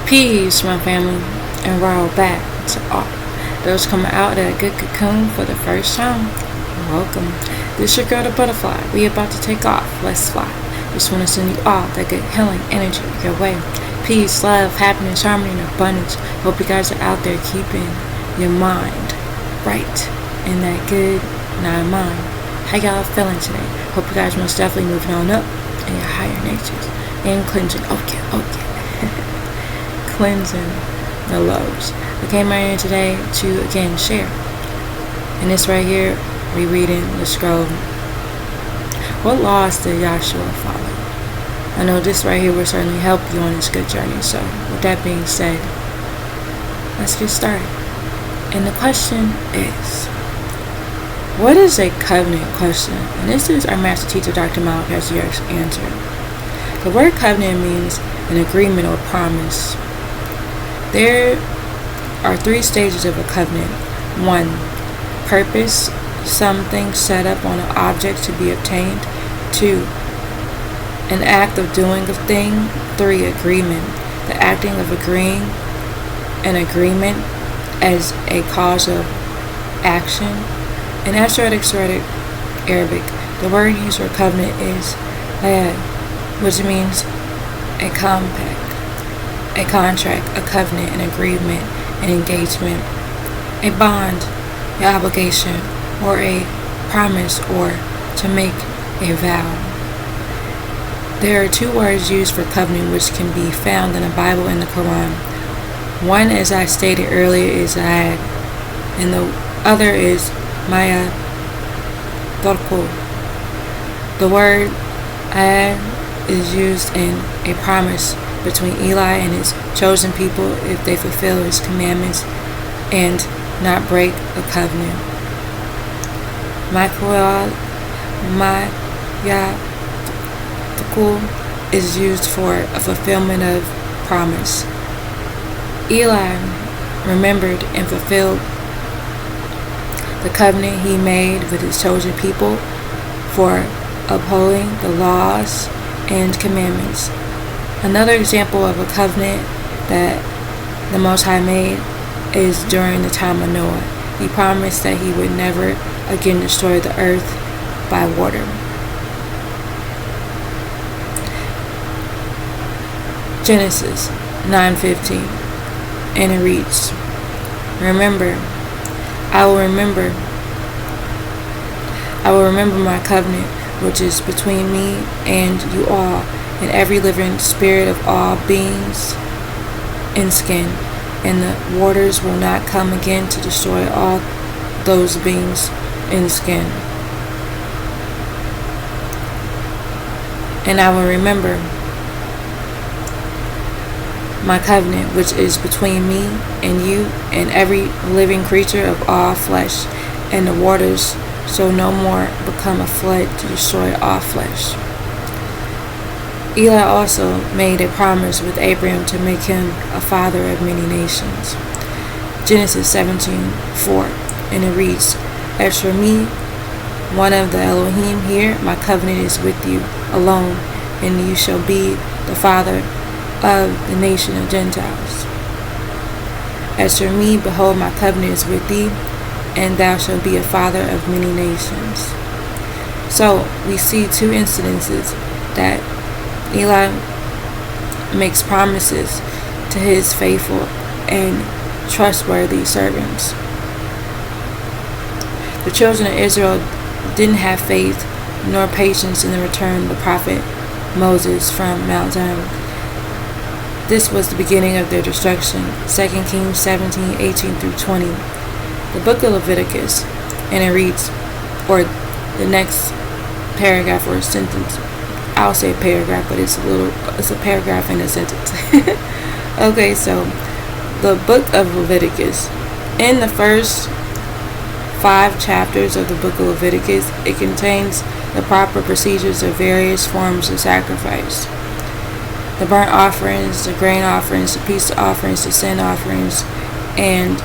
Peace, my family, and we're back to all those coming out of that good cocoon for the first time. Welcome. This your girl, the butterfly. We about to take off. Let's fly. Just want to send you all that good healing energy your way. Peace, love, happiness, harmony, and abundance. Hope you guys are out there keeping your mind right in that good nine mind. How y'all feeling today? Hope you guys most definitely moving on up in your higher natures and cleansing. Okay. Cleansing the lows. I came right here today to again share. And this right here, rereading the scroll. What laws did Yashua follow? I know this right here will certainly help you on this good journey. So with that being said, let's get started. And the question is, what is a covenant question? And this is our master teacher, Dr. Malachi's answer. The word covenant means an agreement or promise. There are three stages of a covenant. 1. Purpose, something set up on an object to be obtained. 2. An act of doing a thing. 3. Agreement, the acting of agreeing an agreement as a cause of action. In Arabic, the word used for covenant is ayad, which means a compact, a contract, a covenant, an agreement, an engagement, a bond, an obligation, or a promise, or to make a vow. There are two words used for covenant which can be found in the Bible and the Quran. One, as I stated earlier, is ayad, and the other is maya torko. The word ayad is used in a promise between Eli and his chosen people if they fulfill his commandments and not break a covenant. Maya is used for a fulfillment of promise. Eli remembered and fulfilled the covenant he made with his chosen people for upholding the laws and commandments. Another example of a covenant that the Most High made is during the time of Noah. He promised that he would never again destroy the earth by water. Genesis 9:15, and it reads, I will remember my covenant which is between me and you all, and every living spirit of all beings in skin, and the waters will not come again to destroy all those beings in skin. And I will remember my covenant which is between me and you and every living creature of all flesh, and the waters shall no more become a flood to destroy all flesh. Eli also made a promise with Abraham to make him a father of many nations. Genesis 17:4, and it reads, As for me, one of the Elohim here, my covenant is with you alone, and you shall be the father of the nation of Gentiles. As for me, behold, my covenant is with thee, and thou shalt be a father of many nations. So we see two incidences that Eli makes promises to his faithful and trustworthy servants. The children of Israel didn't have faith nor patience in the return of the prophet Moses from Mount Zion. This was the beginning of their destruction. 2 Kings 17:18-20. The book of Leviticus, and it reads, or the next paragraph or sentence. I'll say paragraph, but it's a paragraph in a sentence. Okay, so the book of Leviticus. In the first 5 chapters of the book of Leviticus, it contains the proper procedures of various forms of sacrifice. The burnt offerings, the grain offerings, the peace offerings, the sin offerings, and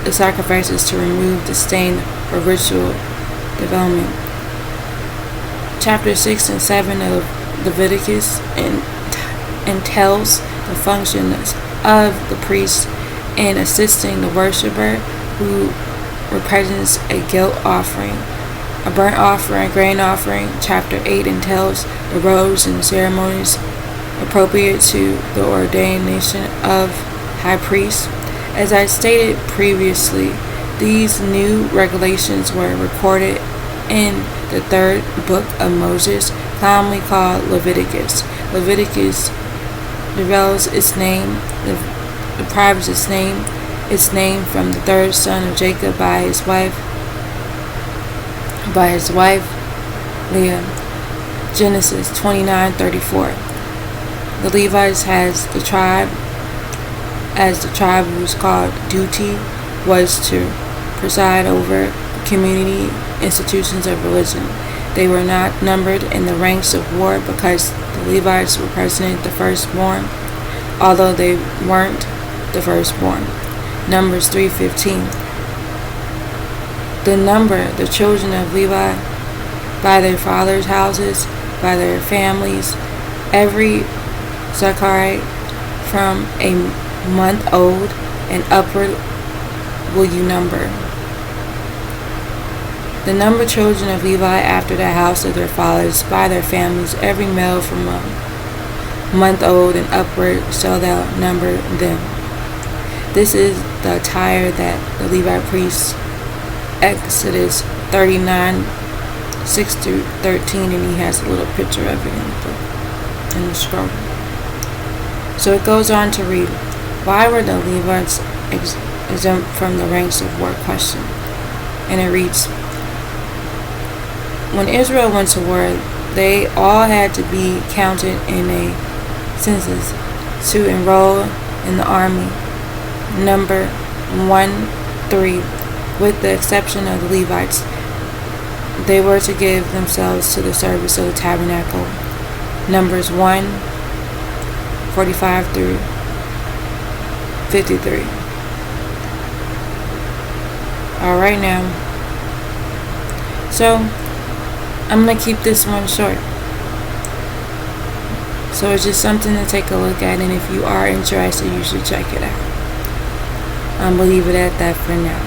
the sacrifices to remove the stain or ritual development. Chapter 6 and 7 of Leviticus entails the functions of the priest in assisting the worshiper who represents a guilt offering, a burnt offering, a grain offering. Chapter 8 entails the robes and ceremonies appropriate to the ordination of high priest. As I stated previously, these new regulations were recorded in the third book of Moses, commonly called Leviticus. Leviticus develops its name, deprives its name from the third son of Jacob by his wife Leah. Genesis 29:34. The Levites as the tribe was called, duty was to preside over community institutions of religion. They were not numbered in the ranks of war because the Levites represented the firstborn, although they weren't the firstborn. Numbers 3:15. The number the children of Levi by their fathers' houses, by their families, every Zacharite from a month old and upward will you number. The number children of Levi after the house of their fathers by their families, every male from a month old and upward shall thou number them. This is the attire that the Levi priests, Exodus 39:6-13, and he has a little picture of it in the scroll. So it goes on to read, why were the Levites exempt from the ranks of war? Question. And it reads, when Israel went to war, they all had to be counted in a census to enroll in the army. Number 1:3, with the exception of the Levites, they were to give themselves to the service of the tabernacle. Numbers 1:45-53. All right now. So I'm going to keep this one short. So it's just something to take a look at, and if you are interested, you should check it out. I'm going to leave it at that for now.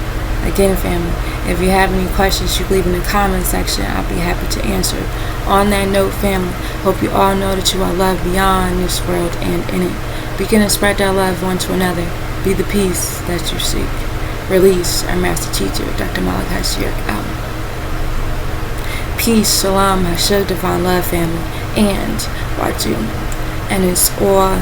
Again, family, if you have any questions, you can leave in the comment section. I'll be happy to answer. On that note, family, hope you all know that you are loved beyond this world and in it. Begin to spread that love one to another. Be the peace that you seek. Release our master teacher, Dr. Malachi out. Peace, shalom, Yashua, divine love, family, and watch you. And it's all